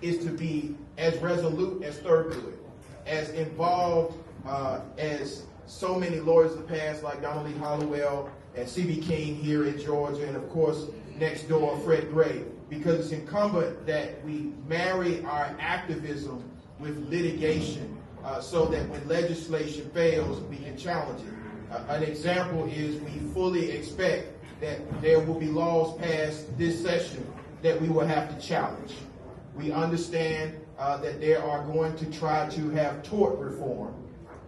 is to be as resolute as Thurgood, as involved as so many lawyers of the past like Donald Lee Hollowell and C.B. King here in Georgia, and of course next door Fred Gray, because it's incumbent that we marry our activism with litigation so that when legislation fails, we can challenge it. An example is we fully expect that there will be laws passed this session that we will have to challenge. We understand that there are going to try to have tort reform.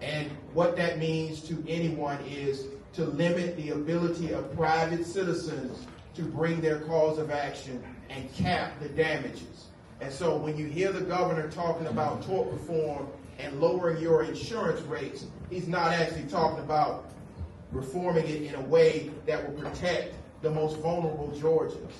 And what that means to anyone is to limit the ability of private citizens to bring their cause of action and cap the damages. And so when you hear the governor talking about tort reform and lowering your insurance rates, he's not actually talking about reforming it in a way that will protect the most vulnerable Georgians.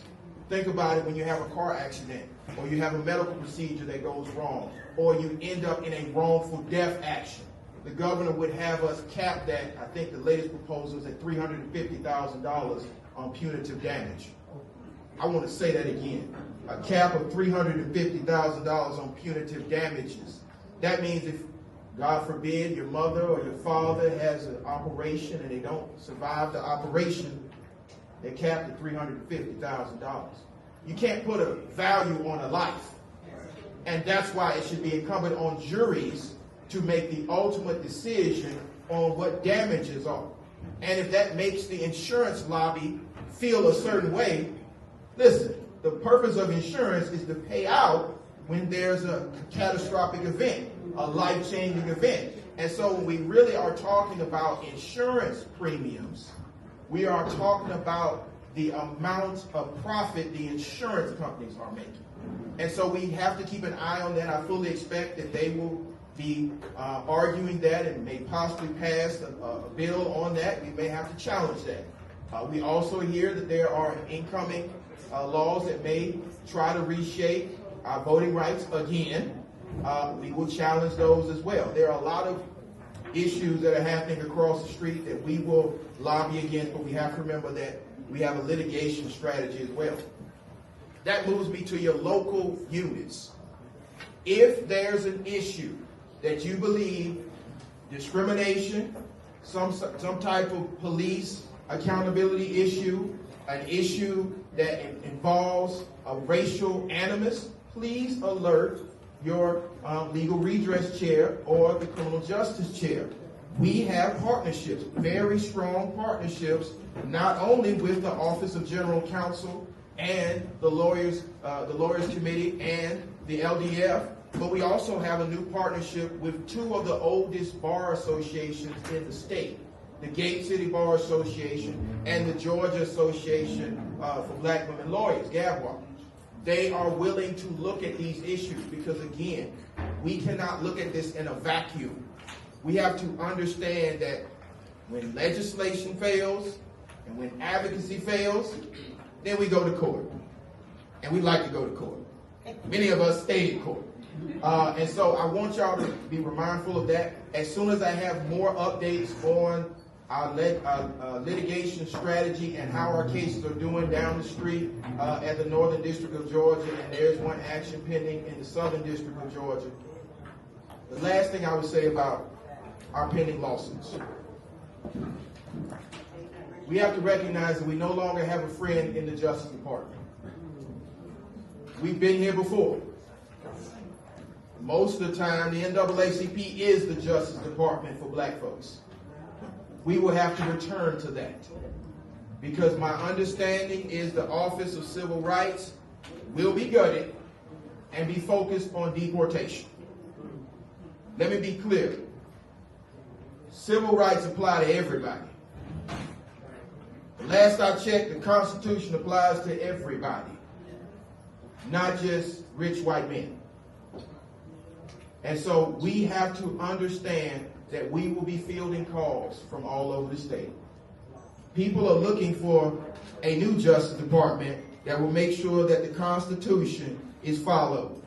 Think about it when you have a car accident, or you have a medical procedure that goes wrong, or you end up in a wrongful death action. The governor would have us cap that. I think the latest proposal is at $350,000 on punitive damage. I want to say that again. A cap of $350,000 on punitive damages. That means if, God forbid, your mother or your father has an operation and they don't survive the operation, they're capped at $350,000. You can't put a value on a life. And that's why it should be incumbent on juries to make the ultimate decision on what damages are. And if that makes the insurance lobby feel a certain way, listen, the purpose of insurance is to pay out when there's a catastrophic event, a life-changing event. And so when we really are talking about insurance premiums, we are talking about the amount of profit the insurance companies are making. And so we have to keep an eye on that. I fully expect that they will be arguing that and may possibly pass a bill on that. We may have to challenge that. We also hear that there are incoming laws that may try to reshape our voting rights again. We will challenge those as well. There are a lot of issues that are happening across the street that we will lobby against, but we have to remember that we have a litigation strategy as well. That moves me to your local units. If there's an issue that you believe discrimination, some type of police accountability issue, an issue that involves a racial animus, please alert your legal redress chair or the criminal justice chair. We have partnerships, very strong partnerships, not only with the Office of General Counsel and the Lawyers Committee and the LDF, but we also have a new partnership with two of the oldest bar associations in the state, the Gate City Bar Association and the Georgia Association for Black Women Lawyers, GABWA. They are willing to look at these issues because, again, we cannot look at this in a vacuum. We have to understand that when legislation fails and when advocacy fails, then we go to court. And we like to go to court. Many of us stay in court. And so I want y'all to be mindful of that. As soon as I have more updates on our litigation strategy and how our cases are doing down the street at the Northern District of Georgia, and there's one action pending in the Southern District of Georgia. The last thing I would say about our pending lawsuits. We have to recognize that we no longer have a friend in the Justice Department. We've been here before. Most of the time, the NAACP is the Justice Department for black folks. We will have to return to that because my understanding is the Office of Civil Rights will be gutted and be focused on deportation. Let me be clear. Civil rights apply to everybody. Last I checked, the Constitution applies to everybody, not just rich white men. And so we have to understand that we will be fielding calls from all over the state. People are looking for a new Justice Department that will make sure that the Constitution is followed.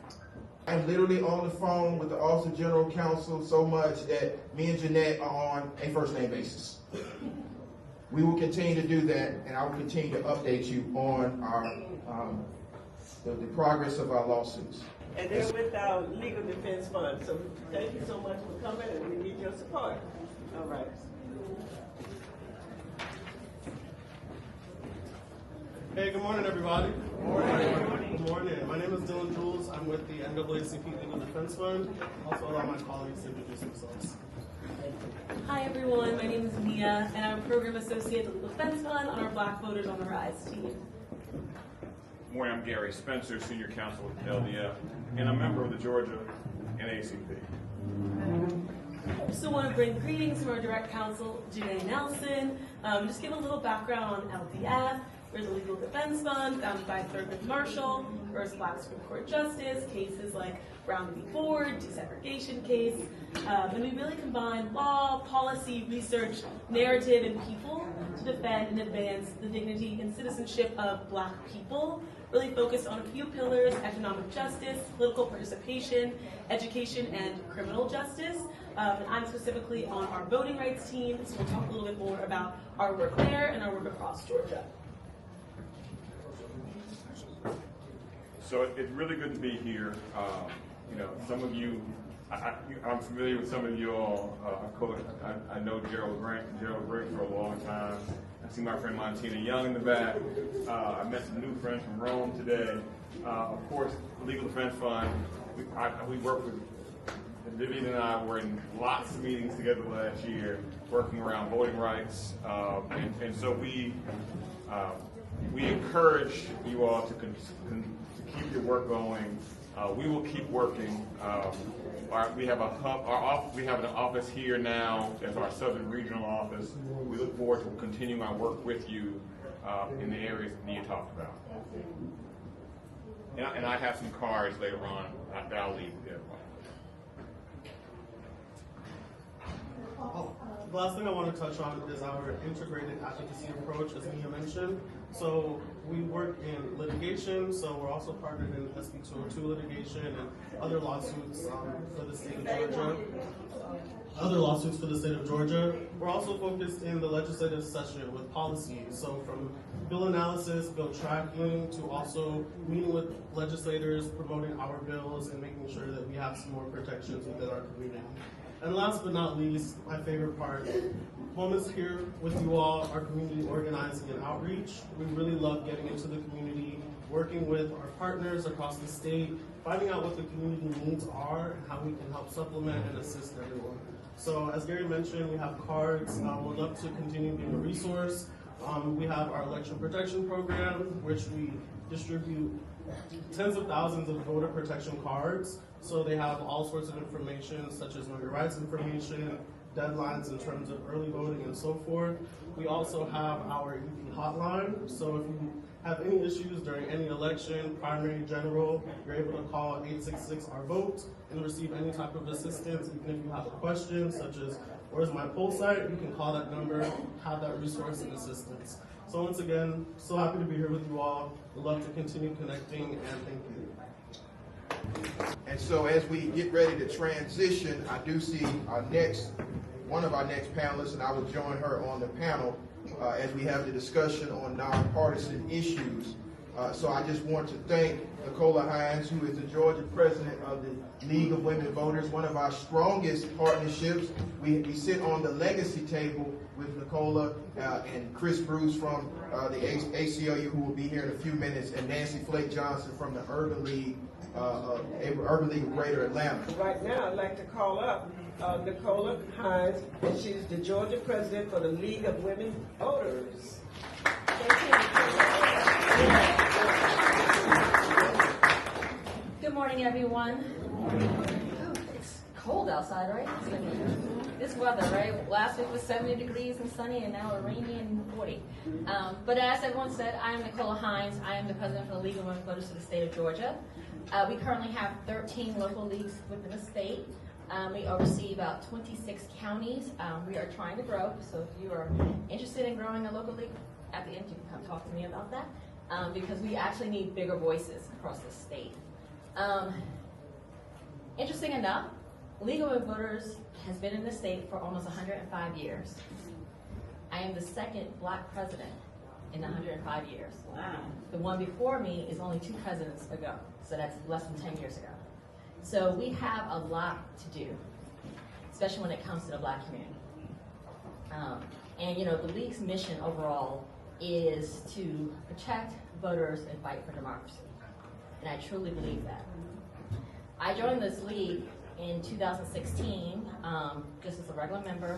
I'm literally on the phone with the Office of General Counsel so much that me and Jeanette are on a first-name basis. We will continue to do that, and I will continue to update you on our the progress of our lawsuits. and they're with our Legal Defense Fund. So thank you so much for coming, and we need your support. All right. Hey, good morning, everybody. Good morning. Good morning. My name is Dylan Jules. I'm with the NAACP Legal Defense Fund. Also allow my colleagues to introduce themselves. Hi everyone, my name is Mia, and I'm a Program Associate at the Legal Defense Fund on our Black Voters on the Rise team. Good morning, I'm Gary Spencer, Senior Counsel with LDF, and I'm a member of the Georgia NAACP. So I want to bring greetings from our Direct Counsel, Janae Nelson. Just give a little background on LDF. We're the Legal Defense Fund, founded by Thurgood Marshall, first Black Supreme Court Justice, cases like Brown v. Ford, desegregation case, and we really combine law, policy, research, narrative, and people to defend and advance the dignity and citizenship of Black people, really focused on a few pillars: economic justice, political participation, education, and criminal justice. And I'm specifically on our voting rights team, so we'll talk a little bit more about our work there and our work across Georgia. So it's really good to be here. Some of you, I'm familiar with some of you all. I know Gerald Grant for a long time. I see my friend Montina Young in the back. I met some new friends from Rome today. Of course, the Legal Defense Fund, we work with, Vivian and I were in lots of meetings together last year, working around voting rights. And so we encourage you all to keep your work going. We will keep working. We have a hub. We have an office here now as our Southern Regional Office. We look forward to continuing our work with you in the areas that Nia talked about. And I have some cards later on that I'll leave with everyone. The last thing I want to touch on is our integrated advocacy approach, as Mia mentioned. So we work in litigation, so we're also partnered in SB 202 litigation and other lawsuits for the state of Georgia. We're also focused in the legislative session with policy, so from bill analysis, bill tracking, to also meeting with legislators, promoting our bills, and making sure that we have some more protections within our community. And last but not least, my favorite part, moments here with you all, our community organizing and outreach. We really love getting into the community, working with our partners across the state, finding out what the community needs are and how we can help supplement and assist everyone. So as Gary mentioned, we have cards. We'd love to continue being a resource. We have our election protection program, which we distribute tens of thousands of voter protection cards. So they have all sorts of information, such as know your rights information, deadlines in terms of early voting, and so forth. We also have our EP hotline. So if you have any issues during any election, primary, general, you're able to call 866-OUR-VOTE and receive any type of assistance. Even if you have a question, such as, where's my poll site? You can call that number, have that resource and assistance. So once again, so happy to be here with you all. We'd love to continue connecting, and thank you. And so as we get ready to transition, I do see one of our next panelists, and I will join her on the panel as we have the discussion on nonpartisan issues. So I just want to thank Nicola Hines, who is the Georgia president of the League of Women Voters, one of our strongest partnerships. We sit on the legacy table with Nicola and Chris Bruce from the ACLU, who will be here in a few minutes, and Nancy Flake Johnson from the Urban League of Greater Atlanta. Right now, I'd like to call up Nicola Hines, and she's the Georgia president for the League of Women Voters. Good morning, everyone. It's cold outside, right? This weather, right? Last week was 70 degrees and sunny, and now we're rainy and 40. But as everyone said, I am Nicola Hines. I am the president for the League of Women Voters for the state of Georgia. We currently have 13 local leagues within the state. We oversee about 26 counties. We are trying to grow, so if you are interested in growing a local league, at the end you can come talk to me about that, because we actually need bigger voices across the state. Interesting enough, League of Women Voters has been in the state for almost 105 years. I am the second Black president in 105 years. Wow. The one before me is only 2 presidents ago, so that's less than 10 years ago. So we have a lot to do, especially when it comes to the Black community. And you know, the League's mission overall is to protect voters and fight for democracy. And I truly believe that. I joined this League in 2016, just as a regular member,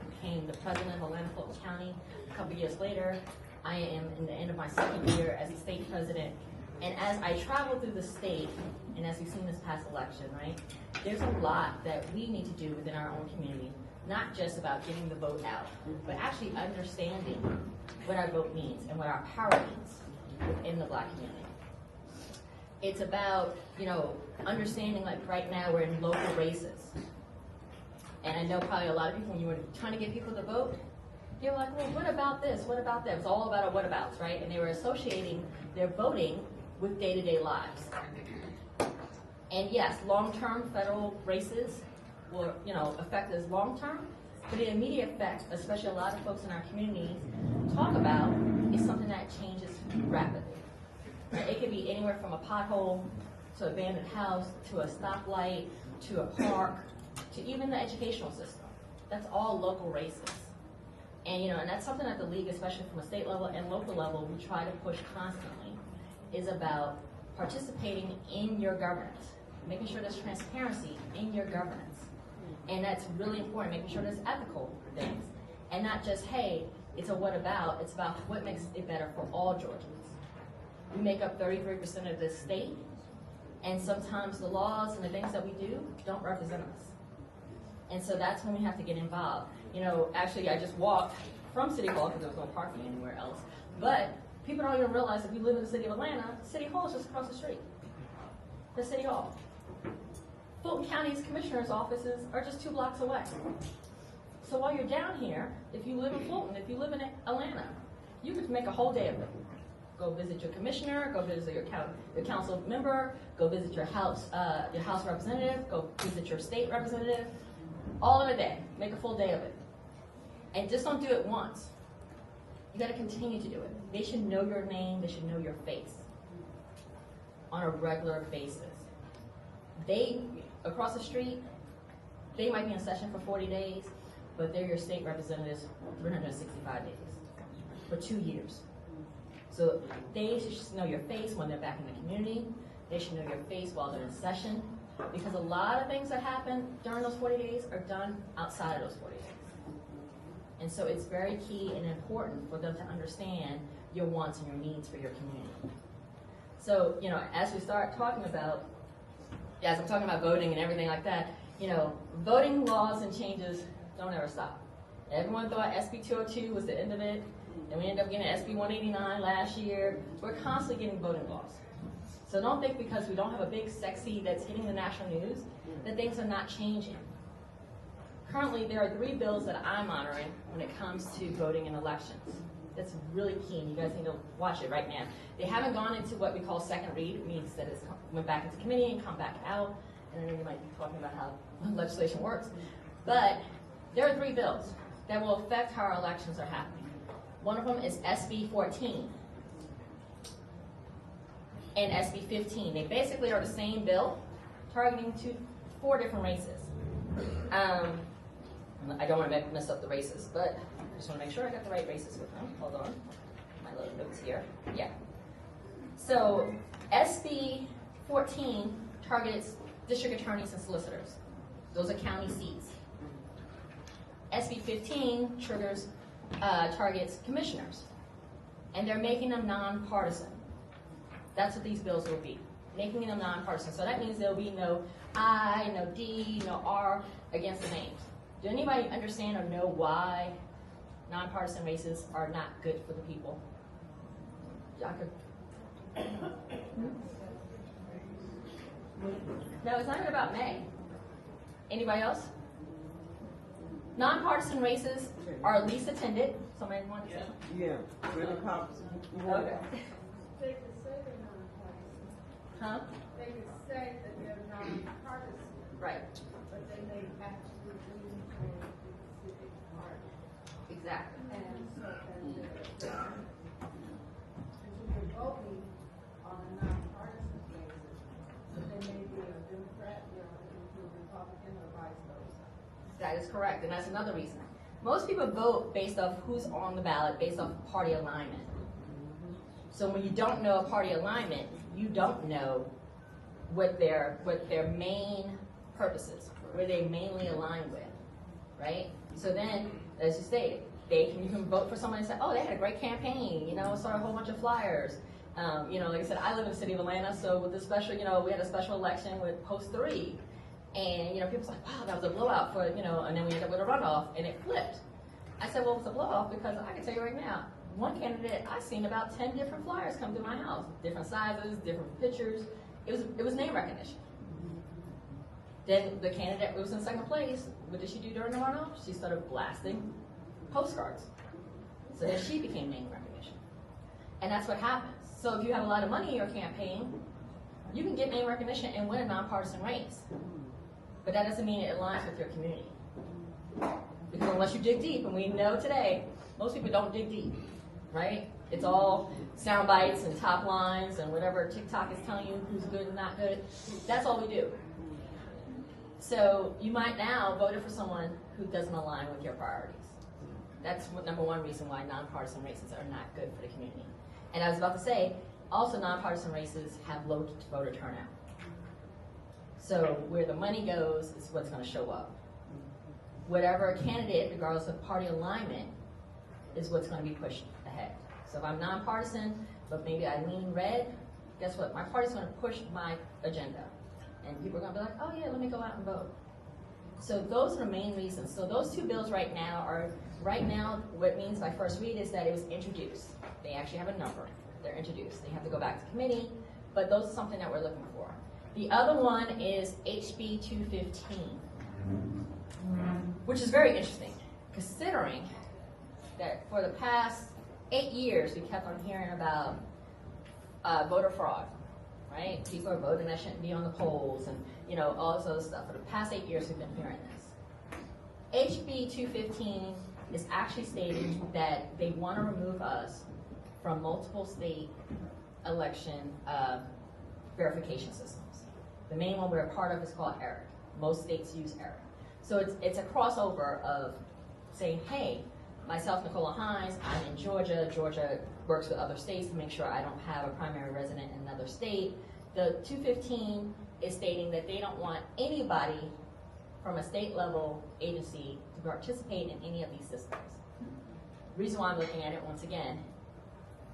became the president of Atlanta Fulton County. A couple years later, I am in the end of my second year as a state president. And as I travel through the state, and as we've seen this past election, right, there's a lot that we need to do within our own community, not just about getting the vote out, but actually understanding what our vote means and what our power means within the Black community. It's about, you know, understanding, like right now we're in local races. And I know probably a lot of people, when you were trying to get people to vote, they were like, well, what about this? What about that? It's all about a what abouts, right? And they were associating their voting with day-to-day lives. And yes, long-term federal races will, you know, affect us long-term, but the immediate effect, especially a lot of folks in our community talk about, is something that changes rapidly. Right? It could be anywhere from a pothole to an abandoned house to a stoplight to a park to even the educational system. That's all local races. And you know, and that's something that the League, especially from a state level and local level, we try to push constantly, is about participating in your governance, making sure there's transparency in your governance. And that's really important, making sure there's ethical things. And not just, hey, it's a what about, it's about what makes it better for all Georgians. We make up 33% of this state, and sometimes the laws and the things that we do don't represent us. And so that's when we have to get involved. You know, actually, I just walked from City Hall because there was no parking anywhere else. But people don't even realize that we live in the city of Atlanta. City Hall is just across the street. The City Hall. Fulton County's commissioner's offices are just 2 blocks away. So while you're down here, if you live in Fulton, if you live in Atlanta, you could make a whole day of it. Go visit your commissioner, go visit your council member, go visit your house representative, go visit your state representative, all in a day. Make a full day of it. And just don't do it once. You gotta continue to do it. They should know your name, they should know your face on a regular basis. They, across the street, they might be in session for 40 days, but they're your state representatives 365 days for 2 years. So they should know your face when they're back in the community. They should know your face while they're in session, because a lot of things that happen during those 40 days are done outside of those 40 days. And so it's very key and important for them to understand your wants and your needs for your community. So, you know, as we start talking about, as I'm talking about voting and everything like that, you know, voting laws and changes don't ever stop. Everyone thought SB 202 was the end of it, and we ended up getting SB 189 last year. We're constantly getting voting laws. So don't think because we don't have a big sexy that's hitting the national news that things are not changing. Currently, there are 3 bills that I'm monitoring when it comes to voting in elections. That's really key, and you guys need to watch it right now. They haven't gone into what we call second read. It means that it's went back into committee and come back out, and then we might be talking about how legislation works. But there are 3 bills that will affect how our elections are happening. One of them is SB 14 and SB 15. They basically are the same bill, targeting 4 different races. I don't want to mess up the races, but I just want to make sure I got the right races with them. Hold on. My little notes here. Yeah. So SB 14 targets district attorneys and solicitors. Those are county seats. SB 15 targets commissioners, and they're making them nonpartisan. That's what these bills will be, making them nonpartisan. So that means there'll be no I, no D, no R against the names. Do anybody understand or know why nonpartisan races are not good for the people? No, it's not even about May. Anybody else? Nonpartisan races are least attended. Somebody want to say something? Yeah, really complicated. Okay. They could say they're nonpartisan. Huh? They could say that they're nonpartisan, Right. but then they actually lean toward the specific party. Exactly. And so, if you're voting on a nonpartisan basis, then maybe a Democrat, the That is correct, and that's another reason. Most people vote based off who's on the ballot, based off party alignment. So when you don't know a party alignment, you don't know what their main purpose is, where they mainly align with, right? So then, as you stated, you can vote for someone and say, oh, they had a great campaign, saw a whole bunch of flyers. Like I said, I live in the city of Atlanta, so with the special, we had a special election with Post 3. And, people's like, wow, that was a blowout for, and then we ended up with a runoff, and it flipped. I said, well, it was a blowout because I can tell you right now, one candidate, I've seen about 10 different flyers come through my house, different sizes, different pictures. It was name recognition. Then the candidate who was in second place, what did she do during the runoff? She started blasting postcards. So then she became name recognition. And that's what happens. So if you have a lot of money in your campaign, you can get name recognition and win a nonpartisan race. But that doesn't mean it aligns with your community. Because unless you dig deep, and we know today, most people don't dig deep, right? It's all sound bites and top lines and whatever TikTok is telling you who's good and not good. That's all we do. So you might now vote for someone who doesn't align with your priorities. That's number one reason why nonpartisan races are not good for the community. And I was about to say, also nonpartisan races have low voter turnout. So where the money goes is what's going to show up. Whatever candidate, regardless of party alignment, is what's going to be pushed ahead. So if I'm nonpartisan, but maybe I lean red, guess what? My party's going to push my agenda. And people are going to be like, oh yeah, let me go out and vote. So those are the main reasons. So those two bills right now, what it means by first read is that it was introduced. They actually have a number. They're introduced. They have to go back to committee, but those are something that we're looking for. The other one is HB 215, which is very interesting, considering that for the past 8 years, we kept on hearing about voter fraud, right? People are voting that shouldn't be on the polls and, all this other stuff. For the past 8 years, we've been hearing this. HB 215 is actually stating that they want to remove us from multiple state election verification systems. The main one we're a part of is called ERIC. Most states use ERIC. So it's a crossover of saying, hey, myself, Nicola Hines, I'm in Georgia. Georgia works with other states to make sure I don't have a primary resident in another state. The 215 is stating that they don't want anybody from a state level agency to participate in any of these systems. The reason why I'm looking at it, once again,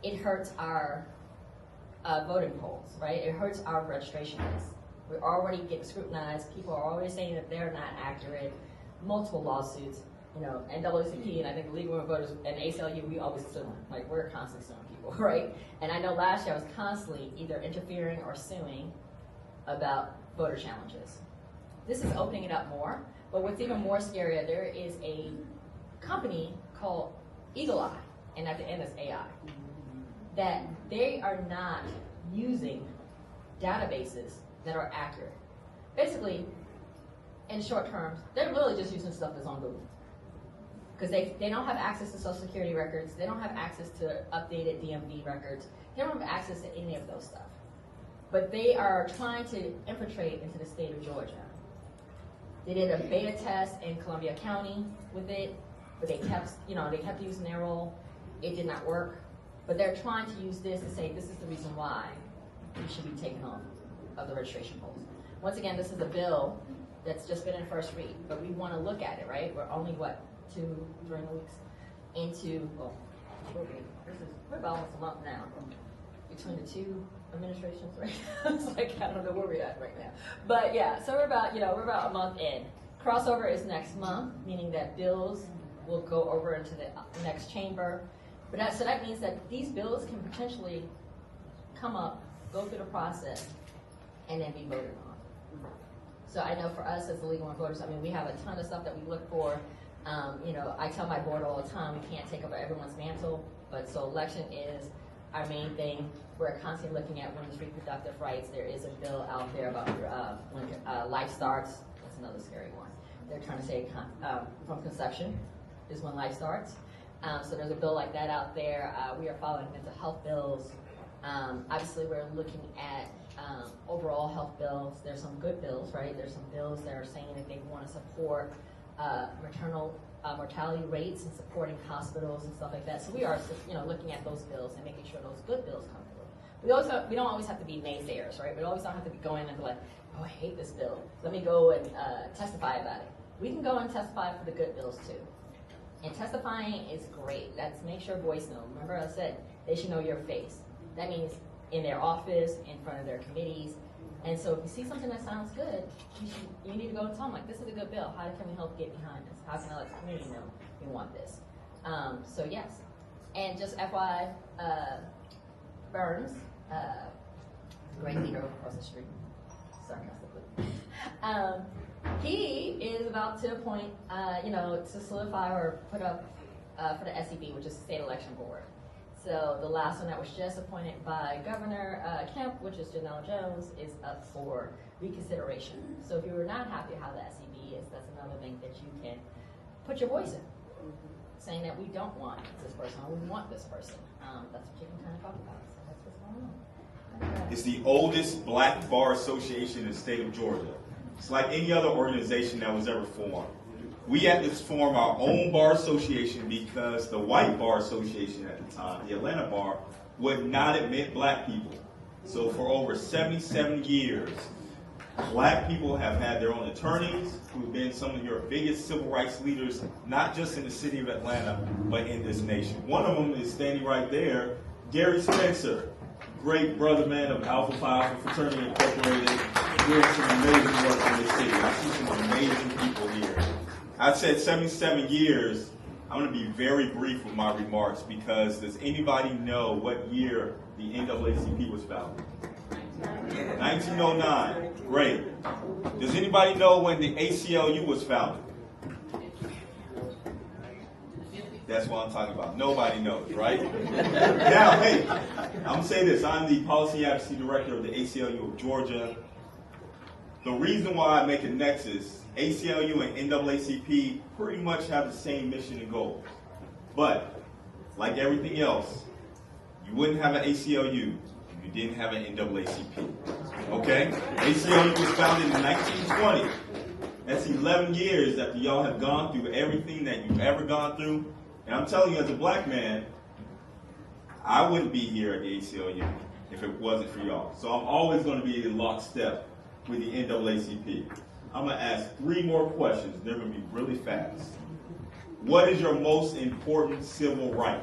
it hurts our voting polls, right? It hurts our registration list. We're already getting scrutinized. People are already saying that they're not accurate. Multiple lawsuits, NAACP, and I think the League of Women Voters and ACLU, we always sue. Like, we're constantly suing people, right? And I know last year I was constantly either interfering or suing about voter challenges. This is opening it up more, but what's even more scarier, there is a company called Eagle Eye, and at the end it's AI, that they are not using databases that are accurate. Basically, in short terms, they're really just using stuff that's on Google. Because they don't have access to Social Security records, they don't have access to updated DMV records, they don't have access to any of those stuff. But they are trying to infiltrate into the state of Georgia. They did a beta test in Columbia County with it, but they kept using their role. It did not work. But they're trying to use this to say this is the reason why we should be taken off of the registration polls. Once again, this is a bill that's just been in first read, but we want to look at it, right? We're only, 2-3 weeks into, we're about almost a month now between the two administrations, right? It's like, I don't know where we're at right now. But yeah, so we're about a month in. Crossover is next month, meaning that bills will go over into the next chamber. But so that means that these bills can potentially come up, go through the process, and then be voted on. So I know for us as the League of Women Voters, we have a ton of stuff that we look for. I tell my board all the time, we can't take over everyone's mantle, but so election is our main thing. We're constantly looking at women's reproductive rights. There is a bill out there about when life starts. That's another scary one. They're trying to say from conception is when life starts. So there's a bill like that out there. We are following mental health bills. Obviously, we're looking at overall health bills. There's some good bills, right? There's some bills that are saying that they want to support maternal mortality rates and supporting hospitals and stuff like that. So we are, looking at those bills and making sure those good bills come through. We don't always have to be naysayers, right? We always don't have to be going and be like, oh, I hate this bill. Let me go and testify about it. We can go and testify for the good bills too. And testifying is great. That's make sure voice know. Remember I said they should know your face. That means in their office, in front of their committees. And so if you see something that sounds good, you need to go and tell them, like, this is a good bill. How can we help get behind this? How can I let the community know we want this? So yes. And just FYI, Burns, great leader across the street, sarcastically. He is about to appoint, to solidify or put up for the SEB, which is the State Election Board. So the last one that was just appointed by Governor Kemp, which is Janelle Jones, is up for reconsideration. So if you were not happy how the SEB is, that's another thing that you can put your voice in, saying that we don't want this person or we want this person. That's what you can kind of talk about. So that's what's going on. It's the oldest black bar association in the state of Georgia. It's like any other organization that was ever formed. We had to form our own bar association because the white bar association at the time, the Atlanta bar, would not admit black people. So for over 77 years, black people have had their own attorneys who have been some of your biggest civil rights leaders, not just in the city of Atlanta, but in this nation. One of them is standing right there, Gary Spencer, great brother man of Alpha Phi Alpha Fraternity Incorporated, doing some amazing work in this city. I see some amazing people here. I said 77 years. I'm going to be very brief with my remarks because does anybody know what year the NAACP was founded? 1909. Great. Does anybody know when the ACLU was founded? That's what I'm talking about. Nobody knows, right? Now, hey, I'm going to say this. I'm the Policy Advocacy Director of the ACLU of Georgia. The reason why I make a nexus, ACLU and NAACP pretty much have the same mission and goals. But, like everything else, you wouldn't have an ACLU if you didn't have an NAACP. Okay? ACLU was founded in 1920. That's 11 years after y'all have gone through everything that you've ever gone through. And I'm telling you, as a black man, I wouldn't be here at the ACLU if it wasn't for y'all. So I'm always going to be in lockstep with the NAACP. I'm going to ask 3 more questions. They're going to be really fast. What is your most important civil right?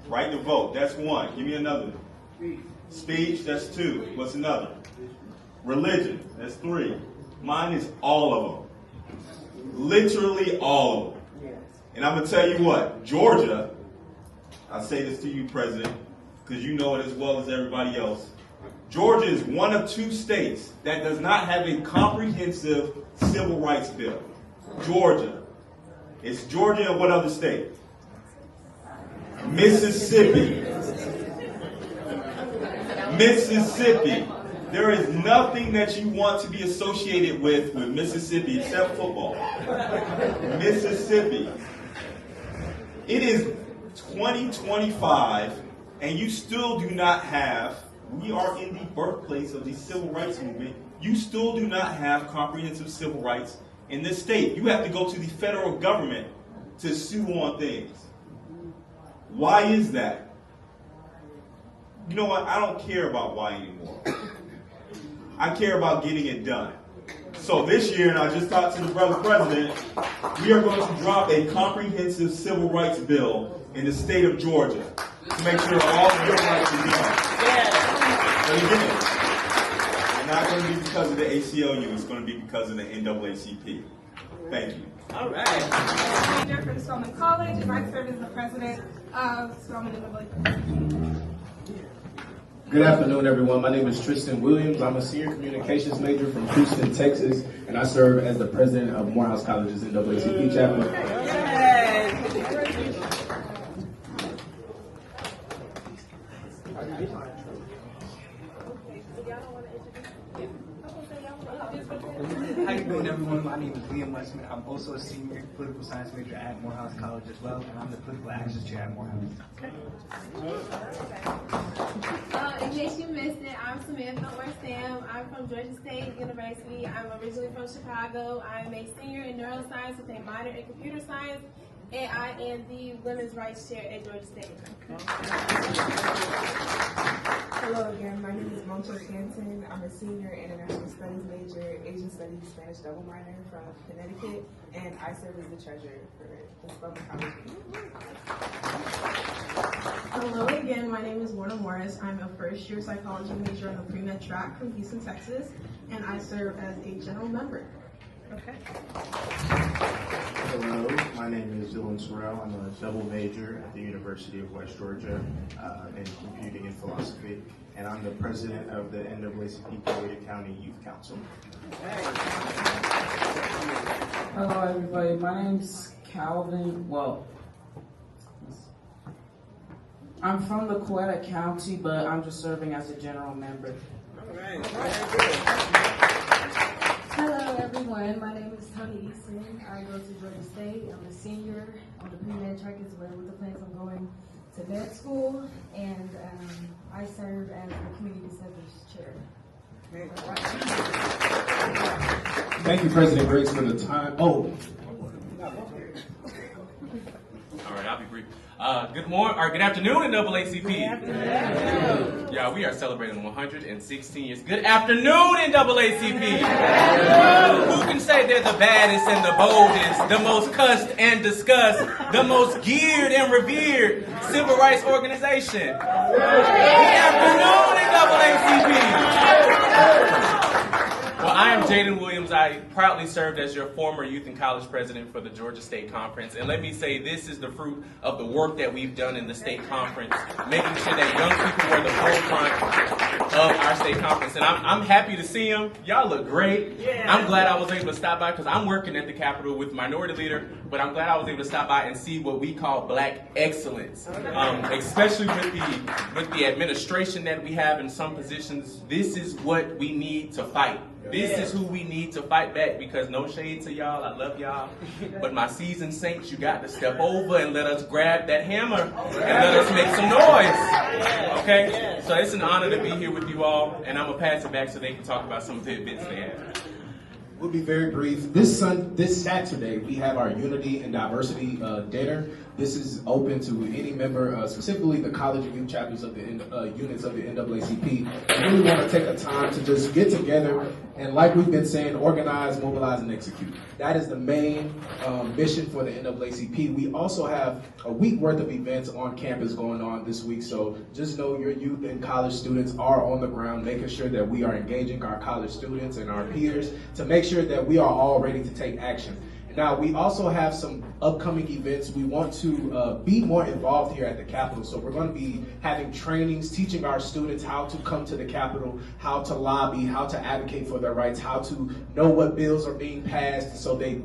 Right to vote. That's 1. Give me another. Speech. That's 2. What's another? Religion. That's 3. Mine is all of them. Literally all of them. And I'm going to tell you what, Georgia, I say this to you, President, because you know it as well as everybody else. Georgia is one of 2 states that does not have a comprehensive civil rights bill. Georgia. It's Georgia and what other state? Mississippi. Mississippi. There is nothing that you want to be associated with Mississippi except football. Mississippi. It is 2025 and you still do not have, we are in the birthplace of the civil rights movement, you still do not have comprehensive civil rights in this state. You have to go to the federal government to sue on things. Why is that? You know what? I don't care about why anymore. I care about getting it done. So this year, and I just talked to the brother president, we are going to drop a comprehensive civil rights bill in the state of Georgia to make sure all civil rights are done. But again, it's not going to be because of the ACLU, it's going to be because of the NAACP. Thank you. All right. Manager for Spelman College, and I serve as the president of Spelman NAACP. Good afternoon, everyone. My name is Tristan Williams. I'm a senior communications major from Houston, Texas, and I serve as the president of Morehouse College's NAACP chapter. Yay. How you doing, everyone? My name is Liam Westman. I'm also a senior political science major at Morehouse College as well, and I'm the political access chair at Morehouse. In case you missed it, I'm Samantha or Sam. I'm from Georgia State University. I'm originally from Chicago. I'm a senior in neuroscience with a minor in computer science, and I am the women's rights chair at Georgia State. Hello again, my name is Monto Canton. I'm a senior international studies major, Asian studies, Spanish double minor from Connecticut, and I serve as the treasurer for the Spelman College. Hello again, my name is Warner Morris. I'm a first year psychology major on the pre-med track from Houston, Texas, and I serve as a general member. Okay. Hello, my name is Dylan Sorrell. I'm a double major at the University of West Georgia in computing and philosophy, and I'm the president of the NAACP Coweta County Youth Council. Hello, everybody. My name's Calvin. Well, I'm from the Coweta County, but I'm just serving as a general member. All right. Hello everyone, my name is Tony Easton. I go to Georgia State. I'm a senior on the pre-med track as well with the plans of going to med school, and I serve as the community service chair. Thank you, President Briggs, for the time. All right, I'll be brief. Good morning, or good afternoon, NAACP. Yeah, we are celebrating 116 years. Good afternoon, NAACP. Who can say they're the baddest and the boldest, the most cussed and discussed, the most geared and revered civil rights organization? Good afternoon, NAACP. Well, I am Jaden Williams. I proudly served as your former youth and college president for the Georgia State Conference. And let me say, this is the fruit of the work that we've done in the state conference, making sure that young people were the forefront of our state conference. And I'm happy to see them. Y'all look great. I'm glad I was able to stop by because I'm working at the Capitol with Minority Leader, but I'm glad I was able to stop by and see what we call Black excellence, especially with the administration that we have in some positions. This is what we need to fight. This is who we need to fight back, because no shade to y'all, I love y'all, but my seasoned saints, you got to step over and let us grab that hammer and let us make some noise, okay? So it's an honor to be here with you all, and I'm going to pass it back so they can talk about some of the events they have. We'll be very brief. This Saturday, we have our Unity and Diversity Dinner. This is open to any member, specifically the college and youth chapters of the units of the NAACP. We really want to take a time to just get together and, like we've been saying, organize, mobilize, and execute. That is the main mission for the NAACP. We also have a week worth of events on campus going on this week, so just know your youth and college students are on the ground, making sure that we are engaging our college students and our peers to make sure that we are all ready to take action. Now, we also have some upcoming events. We want to be more involved here at the Capitol. So we're going to be having trainings, teaching our students how to come to the Capitol, how to lobby, how to advocate for their rights, how to know what bills are being passed, so they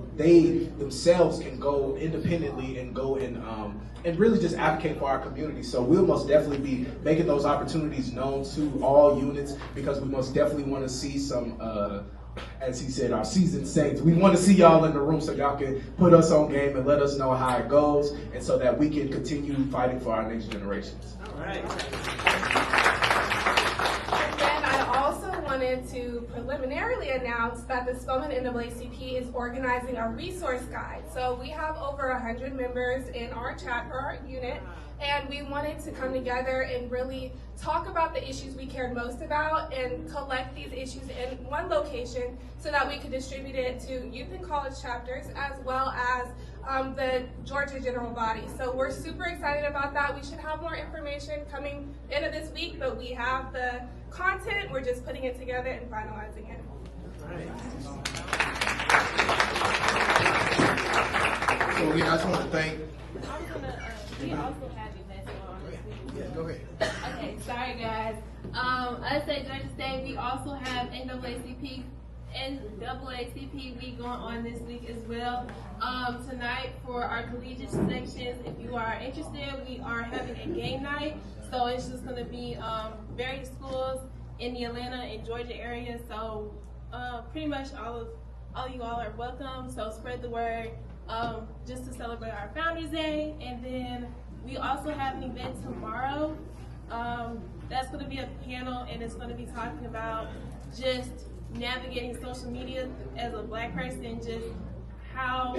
themselves can go independently and go and really just advocate for our community. So we'll most definitely be making those opportunities known to all units, because we most definitely want to see some as he said, our seasoned saints. We want to see y'all in the room so y'all can put us on game and let us know how it goes, and so that we can continue fighting for our next generations. All right. And I also wanted to preliminarily announce that the Spelman NAACP is organizing a resource guide. So we have over 100 members in our chapter, our unit, and we wanted to come together and really talk about the issues we cared most about and collect these issues in one location so that we could distribute it to youth and college chapters as well as the Georgia general body. So we're super excited about that. We should have more information coming into this week, but we have the content. We're just putting it together and finalizing it. So again, I just want to thank. We also have events on this week. Yeah, go ahead. Okay, sorry guys. Us at Georgia State, we also have NAACP week going on this week as well. Tonight for our collegiate sections, if you are interested, we are having a game night. So it's just going to be various schools in the Atlanta and Georgia area. So pretty much all of you all are welcome. So spread the word, just to celebrate our Founders Day. And then we also have an event tomorrow. That's going to be a panel, and it's going to be talking about just navigating social media as a Black person, just how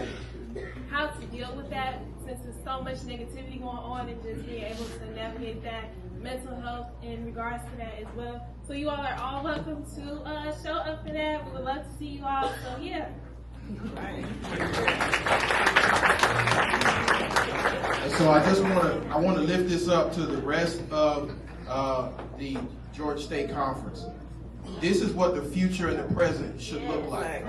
to deal with that, since there's so much negativity going on, and just being able to navigate that, mental health in regards to that as well. So you all are all welcome to show up for that. We would love to see you all. So yeah. And so I want to lift this up to the rest of the Georgia State Conference. This is what the future and the present should look like.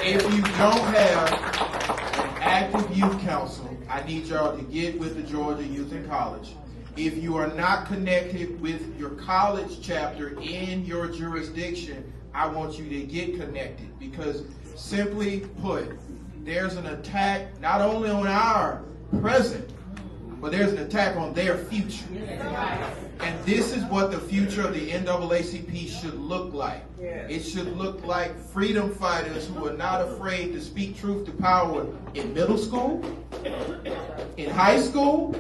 If you don't have an active youth council, I need y'all to get with the Georgia Youth in College. If you are not connected with your college chapter in your jurisdiction, I want you to get connected, because simply put, there's an attack not only on our present, but there's an attack on their future. And this is what the future of the NAACP should look like. It should look like freedom fighters who are not afraid to speak truth to power in middle school, in high school,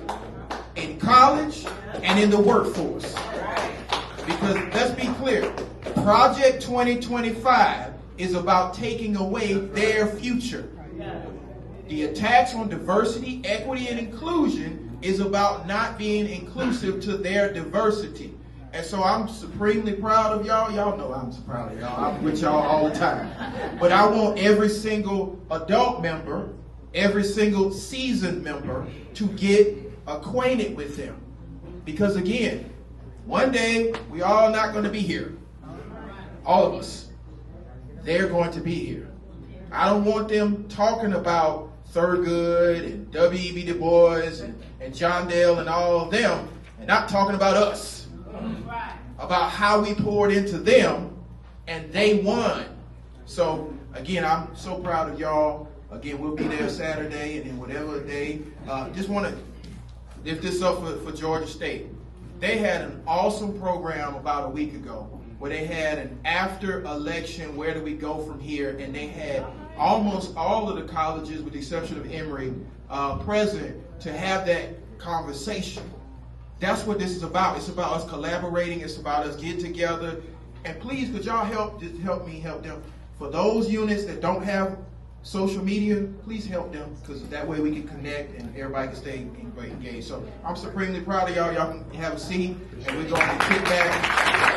in college, and in the workforce. Because let's be clear, Project 2025 is about taking away their future. The attacks on diversity, equity, and inclusion is about not being inclusive to their diversity. And so I'm supremely proud of y'all. Y'all know I'm so proud of y'all. I'm with y'all all the time. But I want every single adult member, every single seasoned member to get acquainted with them. Because again, one day we all not going to be here. All of us. They're going to be here. I don't want them talking about Thurgood and W.E.B. Du Bois and John Dale and all of them, and not talking about us. About how we poured into them and they won. So again, I'm so proud of y'all. Again, we'll be there Saturday and then whatever day. Just want to lift this up for Georgia State. They had an awesome program about a week ago where they had an after election, where do we go from here? And they had almost all of the colleges, with the exception of Emory, present to have that conversation. That's what this is about. It's about us collaborating. It's about us getting together. And please, could y'all help me help them? For those units that don't have social media, please help them, because that way we can connect and everybody can stay engaged. So I'm supremely proud of y'all. Y'all can have a seat, and we're going to kick back.